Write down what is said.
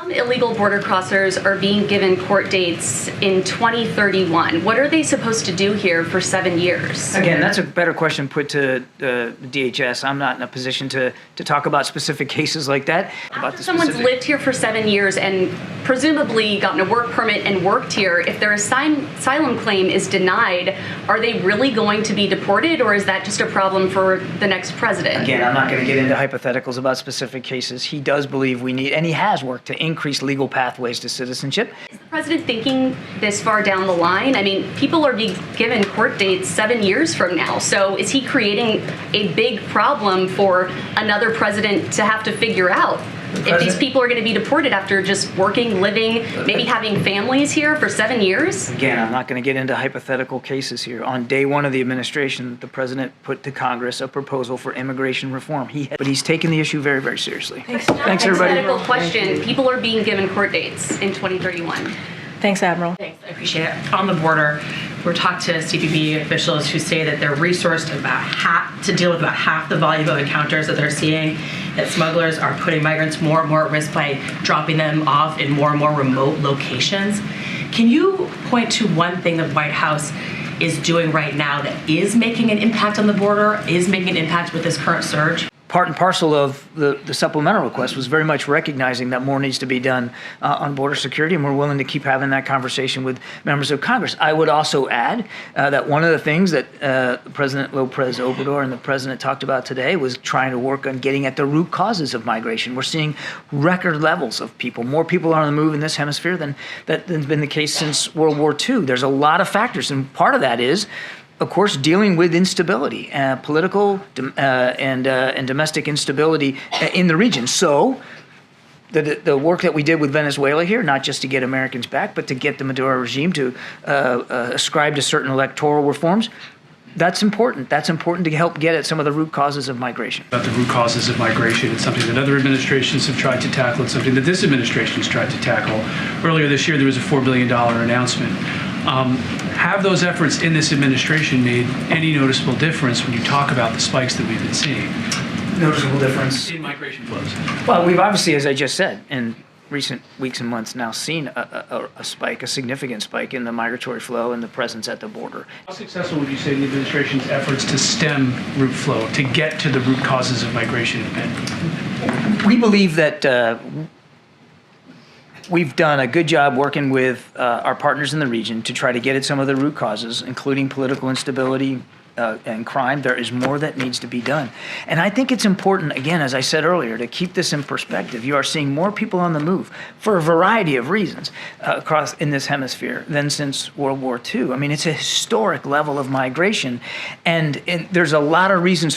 Some illegal border crossers are being given court dates in 2031. What are they supposed to do here for 7 years? Again, that's a better question put to DHS. I'm not in a position to talk about specific cases like that. After someone's lived here for 7 years and presumably gotten a work permit and worked here, if their asylum claim is denied, are they really going to be deported, or is that just a problem for the next president? Again, I'm not going to get into hypotheticals about specific cases. He does believe we need, and he has worked to increase legal pathways to citizenship. Is the president thinking this far down the line? I mean, people are being given court dates 7 years from now. So is he creating a big problem for another president to have to figure out? If these people are going to be deported after just working, living, maybe having families here for 7 years? Again, I'm not going to get into hypothetical cases here. On day one of the administration, the president put to Congress a proposal for immigration reform. But he's taken the issue very, very seriously. Thanks, everybody. Hypothetical question. People are being given court dates in 2031. Thanks, Admiral. Thanks, I appreciate it. On the border, we're talking to CBP officials who say that they're resourced to deal with about half the volume of encounters that they're seeing, that smugglers are putting migrants more and more at risk by dropping them off in more and more remote locations. Can you point to one thing the White House is doing right now that is making an impact on the border, is making an impact with this current surge? Part and parcel of the supplemental request was very much recognizing that more needs to be done on border security, and we're willing to keep having that conversation with members of Congress. I would also add that one of the things that President Lopez Obrador and the president talked about today was trying to work on getting at the root causes of migration. We're seeing record levels of people. More people are on the move in this hemisphere than has been the case since World War II. There's a lot of factors, and part of that is, of course, dealing with instability, political and domestic instability in the region. So the work that we did with Venezuela here, not just to get Americans back, but to get the Maduro regime to ascribe to certain electoral reforms, that's important. That's important to help get at some of the root causes of migration. About the root causes of migration, it's something that other administrations have tried to tackle. It's something that this administration has tried to tackle. Earlier this year, there was a $4 billion announcement. Have those efforts in this administration made any noticeable difference when you talk about the spikes that we've been seeing? Noticeable difference in migration flows. Well, we've obviously, as I just said, in recent weeks and months now seen a spike, a significant spike in the migratory flow and the presence at the border. How successful would you say the administration's efforts to stem root flow, to get to the root causes of migration have been? We believe that we've done a good job working with our partners in the region to try to get at some of the root causes, including political instability and crime. There is more that needs to be done. And I think it's important, again, as I said earlier, to keep this in perspective. You are seeing more people on the move for a variety of reasons across in this hemisphere than since World War II. I mean, it's a historic level of migration, and there's a lot of reasons